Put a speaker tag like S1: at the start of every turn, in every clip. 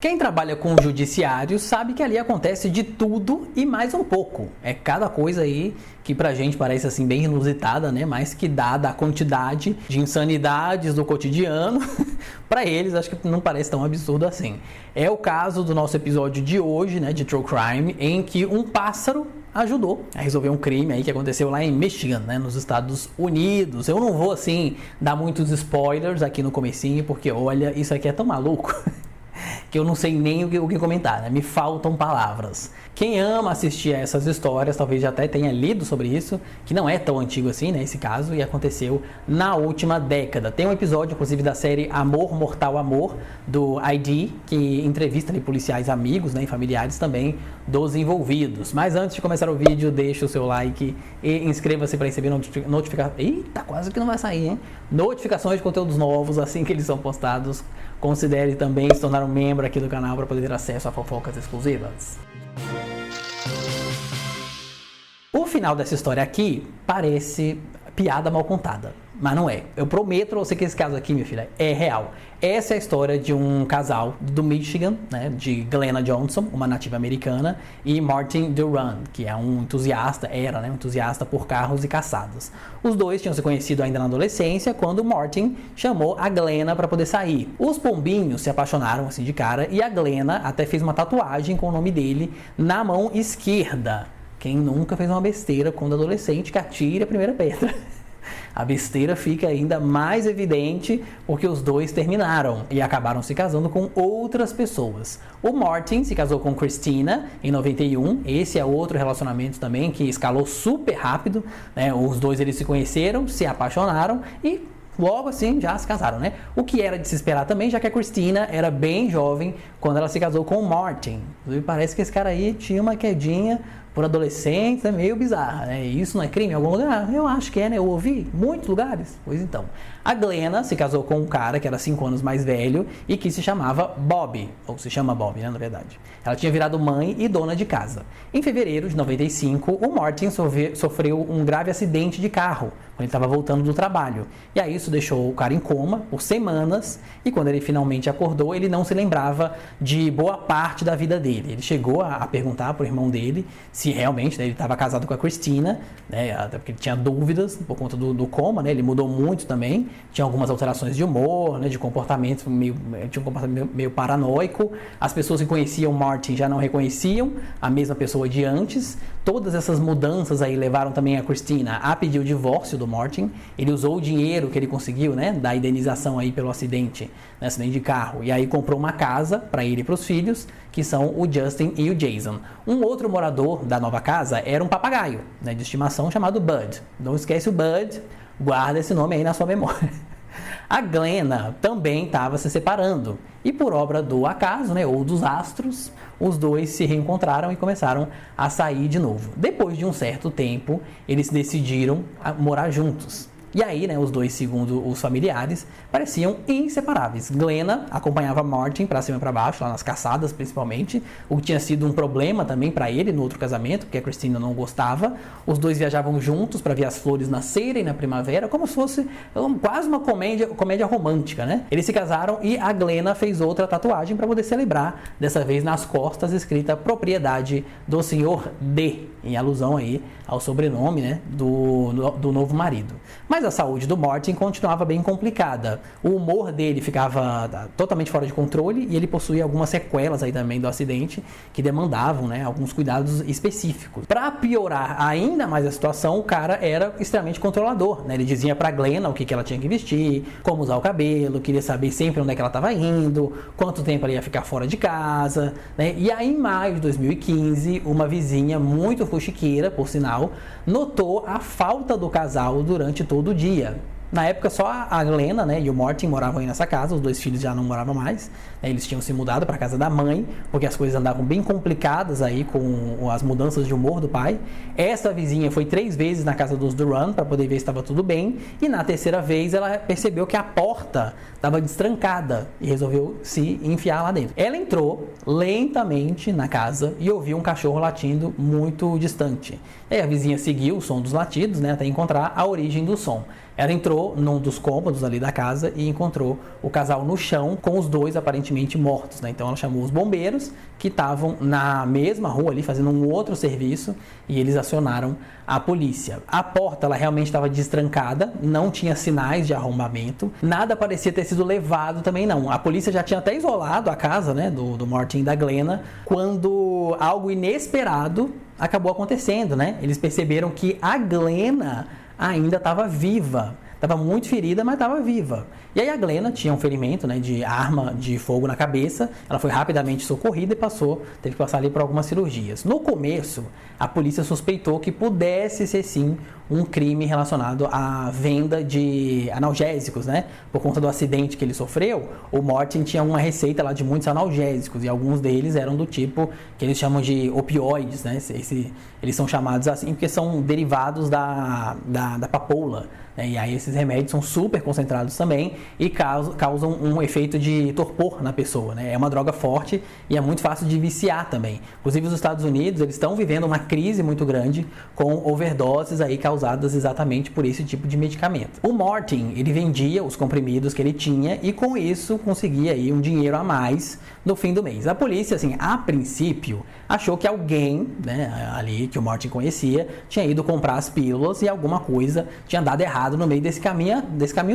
S1: Quem trabalha com o judiciário sabe que ali acontece de tudo e mais um pouco. É cada coisa aí que pra gente parece assim bem inusitada, né? Mas que dada a quantidade de insanidades do cotidiano, pra eles acho que não parece tão absurdo assim. É o caso do nosso episódio de hoje, né, de True Crime, em que um pássaro ajudou a resolver um crime aí que aconteceu lá em Michigan, né, nos Estados Unidos. Eu não vou assim dar muitos spoilers aqui no comecinho, porque olha, isso aqui é tão maluco que eu não sei nem o que comentar, né? Me faltam palavras. Quem ama assistir a essas histórias, talvez já até tenha lido sobre isso, que não é tão antigo assim, né, esse caso, e aconteceu na última década. Tem um episódio, inclusive, da série Amor, Mortal Amor, do ID, que entrevista ali, policiais amigos, né, e familiares também dos envolvidos. Mas antes de começar o vídeo, deixa o seu like e inscreva-se para receber notificações. Eita, quase que não vai sair, hein? Notificações de conteúdos novos assim que eles são postados. Considere também se tornar um membro aqui do canal para poder ter acesso a fofocas exclusivas. O final dessa história aqui parece piada mal contada, mas não é. Eu prometo pra você que esse caso aqui, minha filha, é real. Essa é a história de um casal do Michigan, né, de Glenna Johnson, uma nativa americana, e Martin Duran, que é um entusiasta, um entusiasta por carros e caçadas. Os dois tinham se conhecido ainda na adolescência, quando Martin chamou a Glenna para poder sair. Os pombinhos se apaixonaram assim de cara, e a Glenna até fez uma tatuagem com o nome dele na mão esquerda. Quem nunca fez uma besteira quando adolescente que atire a primeira pedra? A besteira fica ainda mais evidente porque os dois terminaram e acabaram se casando com outras pessoas. O Martin se casou com Christina em 91, esse é outro relacionamento também que escalou super rápido, né? Os dois eles se conheceram, se apaixonaram e logo assim já se casaram, né? O que era de se esperar também, já que a Christina era bem jovem quando ela se casou com o Martin. E parece que esse cara aí tinha uma quedinha por adolescentes, é meio bizarra, né? Isso não é crime em algum lugar? Eu acho que é, né? Eu ouvi em muitos lugares. Pois então. A Glenna se casou com um cara que era 5 anos mais velho e que se chamava Bob, ou se chama Bob, né, na verdade. Ela tinha virado mãe e dona de casa. Em fevereiro de 95, o Martin sofreu um grave acidente de carro quando ele estava voltando do trabalho. E aí isso deixou o cara em coma por semanas e quando ele finalmente acordou, ele não se lembrava de boa parte da vida dele. Ele chegou a perguntar para o irmão dele se realmente, né, ele estava casado com a Christina, né, até porque ele tinha dúvidas por conta do coma, né, ele mudou muito também, tinha algumas alterações de humor, né, de comportamento, tinha um comportamento meio paranoico, as pessoas que conheciam Martin já não reconheciam a mesma pessoa de antes, todas essas mudanças aí levaram também a Christina a pedir o divórcio do Martin, ele usou o dinheiro que ele conseguiu, né, da indenização aí pelo acidente, né, acidente de carro, e aí comprou uma casa para ele e para os filhos, que são o Justin e o Jason. Um outro morador da nova casa era um papagaio, né, de estimação chamado Bud. Não esquece o Bud, guarda esse nome aí na sua memória. A Glenna também estava se separando e por obra do acaso, né, ou dos astros, os dois se reencontraram e começaram a sair de novo. Depois de um certo tempo, eles decidiram morar juntos. E aí, né, os dois, segundo os familiares, pareciam inseparáveis. Glenna acompanhava Martin para cima e para baixo, lá nas caçadas principalmente, o que tinha sido um problema também para ele no outro casamento, porque a Christina não gostava. Os dois viajavam juntos para ver as flores nascerem na primavera, como se fosse quase uma comédia romântica, né? Eles se casaram e a Glenna fez outra tatuagem para poder celebrar, dessa vez nas costas, escrita propriedade do senhor D, em alusão aí ao sobrenome, né, do novo marido. Mas a saúde do Martin continuava bem complicada. O humor dele ficava totalmente fora de controle e ele possuía algumas sequelas aí também do acidente que demandavam, né, alguns cuidados específicos. Para piorar ainda mais a situação, o cara era extremamente controlador, né? Ele dizia para Glenna o que ela tinha que vestir, como usar o cabelo, queria saber sempre onde é que ela estava indo, quanto tempo ela ia ficar fora de casa, né? E aí em maio de 2015, uma vizinha muito fuxiqueira, por sinal, notou a falta do casal durante todo o dia. Na época só a Glenna, né, e o Martin moravam aí nessa casa, os dois filhos já não moravam mais, né, eles tinham se mudado para a casa da mãe, porque as coisas andavam bem complicadas aí com as mudanças de humor do pai. Essa vizinha foi 3 vezes na casa dos Duran para poder ver se estava tudo bem, e na terceira vez ela percebeu que a porta estava destrancada e resolveu se enfiar lá dentro. Ela entrou lentamente na casa e ouviu um cachorro latindo muito distante. E aí a vizinha seguiu o som dos latidos, né, até encontrar a origem do som. Ela entrou num dos cômodos ali da casa e encontrou o casal no chão, com os dois aparentemente mortos, né? Então ela chamou os bombeiros, que estavam na mesma rua ali, fazendo um outro serviço, e eles acionaram a polícia. A porta, ela realmente estava destrancada, não tinha sinais de arrombamento, nada parecia ter sido levado também não. A polícia já tinha até isolado a casa, né, do Martin e da Glenna, quando algo inesperado acabou acontecendo, né? Eles perceberam que a Glenna ainda estava viva. Estava muito ferida, mas estava viva. E aí a Glenna tinha um ferimento, né, de arma de fogo na cabeça. Ela foi rapidamente socorrida e teve que passar ali por algumas cirurgias. No começo, a polícia suspeitou que pudesse ser sim um crime relacionado à venda de analgésicos, né? Por conta do acidente que ele sofreu, o Martin tinha uma receita lá de muitos analgésicos e alguns deles eram do tipo que eles chamam de opioides, né? Eles são chamados assim porque são derivados da papoula. E aí esses remédios são super concentrados também e causam um efeito de torpor na pessoa, né? É uma droga forte e é muito fácil de viciar também. Inclusive os Estados Unidos, eles estão vivendo uma crise muito grande com overdoses aí causadas exatamente por esse tipo de medicamento. O Martin, ele vendia os comprimidos que ele tinha e com isso conseguia aí um dinheiro a mais no fim do mês. A polícia, assim, a princípio, achou que alguém, né, ali que o Martin conhecia, tinha ido comprar as pílulas e alguma coisa tinha dado errado no meio desse caminho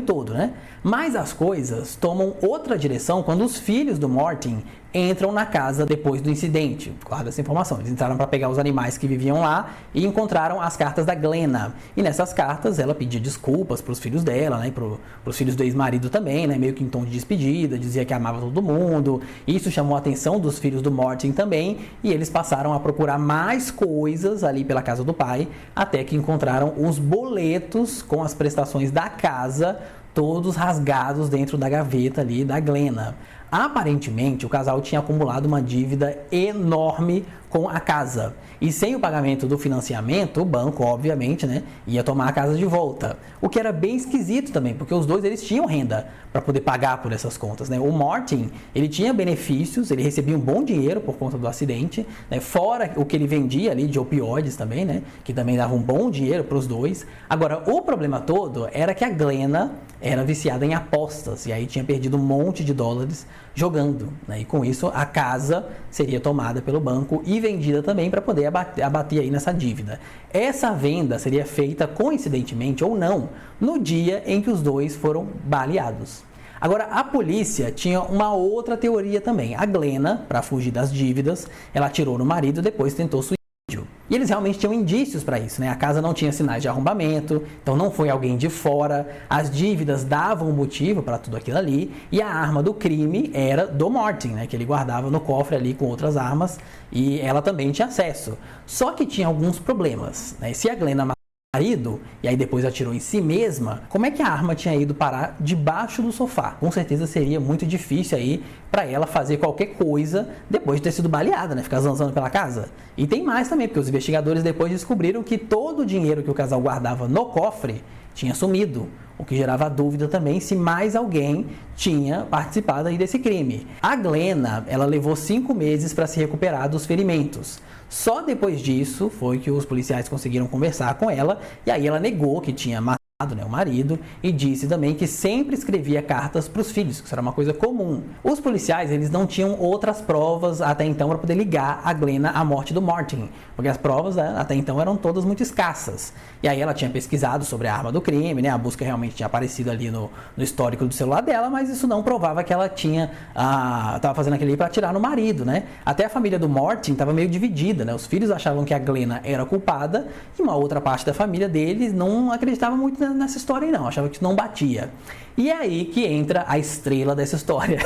S1: todo, né? Mas as coisas tomam outra direção quando os filhos do Martin entram na casa depois do incidente. Guarda essa informação. Eles entraram para pegar os animais que viviam lá e encontraram as cartas da Glenna. E nessas cartas ela pedia desculpas para os filhos dela, né? Para os filhos do ex-marido também, né? Meio que em tom de despedida, dizia que amava todo mundo. Isso chamou a atenção dos filhos do Martin também e eles passaram a procurar mais coisas ali pela casa do pai, até que encontraram os boletos com as prestações da casa, todos rasgados dentro da gaveta ali da Glenna. Aparentemente, o casal tinha acumulado uma dívida enorme com a casa. E sem o pagamento do financiamento, o banco, obviamente, né, ia tomar a casa de volta. O que era bem esquisito também, porque os dois eles tinham renda para poder pagar por essas contas, né? O Martin, ele tinha benefícios, ele recebia um bom dinheiro por conta do acidente, né? Fora o que ele vendia ali de opioides também, né? Que também dava um bom dinheiro para os dois. Agora, o problema todo era que a Glenna era viciada em apostas e aí tinha perdido um monte de dólares jogando, né? E com isso a casa seria tomada pelo banco e vendida também para poder abater aí nessa dívida. Essa venda seria feita coincidentemente ou não no dia em que os dois foram baleados. Agora, a polícia tinha uma outra teoria também. A Glenna, para fugir das dívidas, ela atirou no marido e depois tentou suicídio. E eles realmente tinham indícios para isso, né? A casa não tinha sinais de arrombamento, então não foi alguém de fora, as dívidas davam um motivo para tudo aquilo ali, e a arma do crime era do Martin, né? Que ele guardava no cofre ali com outras armas, e ela também tinha acesso. Só que tinha alguns problemas, né? Se a Glenna matou o marido, e aí depois atirou em si mesma, como é que a arma tinha ido parar debaixo do sofá? Com certeza seria muito difícil aí para ela fazer qualquer coisa depois de ter sido baleada, né? Ficar zanzando pela casa. E tem mais também, porque os investigadores depois descobriram que todo o dinheiro que o casal guardava no cofre tinha sumido, o que gerava dúvida também se mais alguém tinha participado aí desse crime. A Glenna, ela levou 5 meses para se recuperar dos ferimentos. Só depois disso foi que os policiais conseguiram conversar com ela e aí ela negou que tinha matado, né, o marido e disse também que sempre escrevia cartas para os filhos, que isso era uma coisa comum. Os policiais, eles não tinham outras provas até então para poder ligar a Glenna à morte do Martin, porque as provas, né, até então eram todas muito escassas. E aí ela tinha pesquisado sobre a arma do crime, né, a busca realmente tinha aparecido ali no histórico do celular dela, mas isso não provava que ela estava fazendo aquilo ali para atirar no marido, né? Até a família do Martin estava meio dividida, né? Os filhos achavam que a Glenna era culpada e uma outra parte da família deles não acreditava muito nessa história aí não, achava que isso não batia. E é aí que entra a estrela dessa história,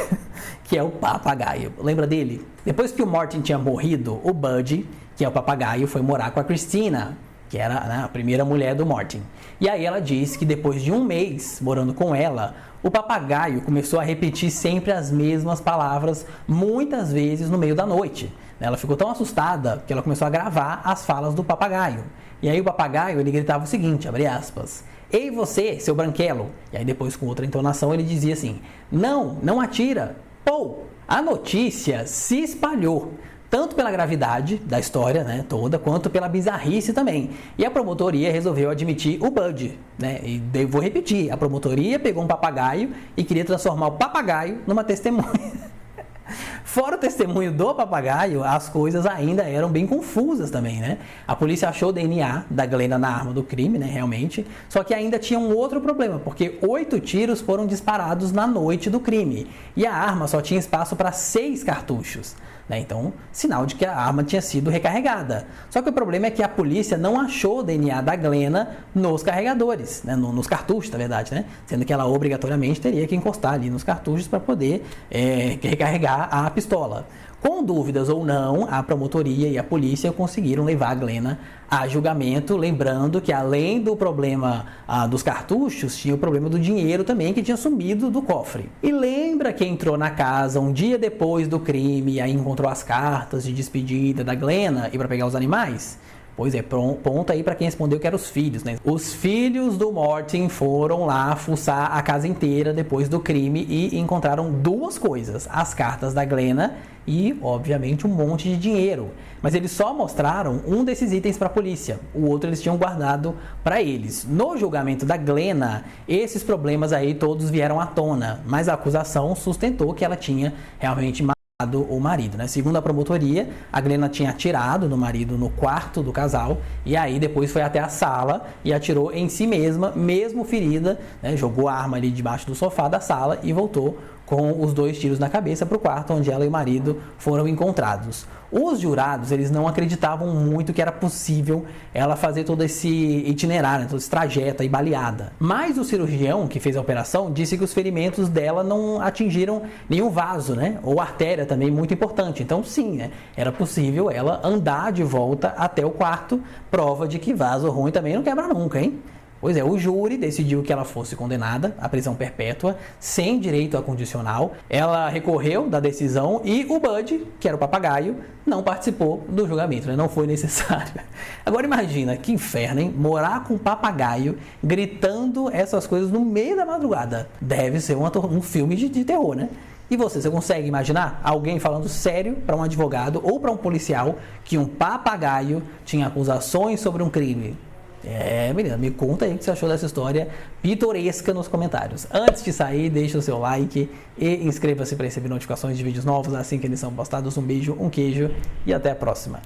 S1: que é o papagaio. Lembra dele? Depois que o Martin tinha morrido, o Buddy, que é o papagaio, foi morar com a Christina, que era, né, a primeira mulher do Martin. E aí ela disse que depois de um mês morando com ela, o papagaio começou a repetir sempre as mesmas palavras, muitas vezes no meio da noite. Ela ficou tão assustada que ela começou a gravar as falas do papagaio. E aí o papagaio, ele gritava o seguinte, abre aspas, ei você, seu branquelo. E aí depois com outra entonação ele dizia assim, não atira. Pô, a notícia se espalhou. tanto pela gravidade da história, né, toda, quanto pela bizarrice também. E a promotoria resolveu admitir o Bud, né? E vou repetir, a promotoria pegou um papagaio e queria transformar o papagaio numa testemunha. Fora o testemunho do papagaio, as coisas ainda eram bem confusas também, né? A polícia achou o DNA da Glenda na arma do crime, né, realmente, só que ainda tinha um outro problema, porque 8 tiros foram disparados na noite do crime, e a arma só tinha espaço para 6 cartuchos. Né? Então, sinal de que a arma tinha sido recarregada. Só que o problema é que a polícia não achou o DNA da Glenda nos carregadores, né? Nos cartuchos, na verdade, né? Sendo que ela obrigatoriamente teria que encostar ali nos cartuchos para poder recarregar a pistola. Com dúvidas ou não, a promotoria e a polícia conseguiram levar a Glenda a julgamento, lembrando que além do problema dos cartuchos, tinha o problema do dinheiro também que tinha sumido do cofre. E lembra que entrou na casa um dia depois do crime e aí encontrou as cartas de despedida da Glenda e para pegar os animais? Pois é, ponto aí para quem respondeu que eram os filhos, né? Os filhos do Morten foram lá fuçar a casa inteira depois do crime e encontraram 2 coisas: as cartas da Glenda e, obviamente, um monte de dinheiro. Mas eles só mostraram um desses itens para a polícia, o outro eles tinham guardado para eles. No julgamento da Glenda, esses problemas aí todos vieram à tona, mas a acusação sustentou que ela tinha realmente o marido, né? Segundo a promotoria, a Glenda tinha atirado no marido no quarto do casal e aí depois foi até a sala e atirou em si mesma, mesmo ferida, né? Jogou a arma ali debaixo do sofá da sala e voltou com os 2 tiros na cabeça para o quarto onde ela e o marido foram encontrados. Os jurados, eles não acreditavam muito que era possível ela fazer todo esse itinerário, todo esse trajeto aí baleada. Mas o cirurgião que fez a operação disse que os ferimentos dela não atingiram nenhum vaso, né? Ou artéria também, muito importante. Então sim, né? Era possível ela andar de volta até o quarto, prova de que vaso ruim também não quebra nunca, hein? Pois é, o júri decidiu que ela fosse condenada à prisão perpétua, sem direito a condicional. Ela recorreu da decisão e o Bud, que era o papagaio, não participou do julgamento, né? Não foi necessário. Agora imagina, que inferno, hein? Morar com um papagaio gritando essas coisas no meio da madrugada. Deve ser um filme de terror, né? E você consegue imaginar alguém falando sério para um advogado ou para um policial que um papagaio tinha acusações sobre um crime? Menina, me conta aí o que você achou dessa história pitoresca nos comentários. Antes de sair, deixa o seu like e inscreva-se para receber notificações de vídeos novos assim que eles são postados. Um beijo, um queijo e até a próxima.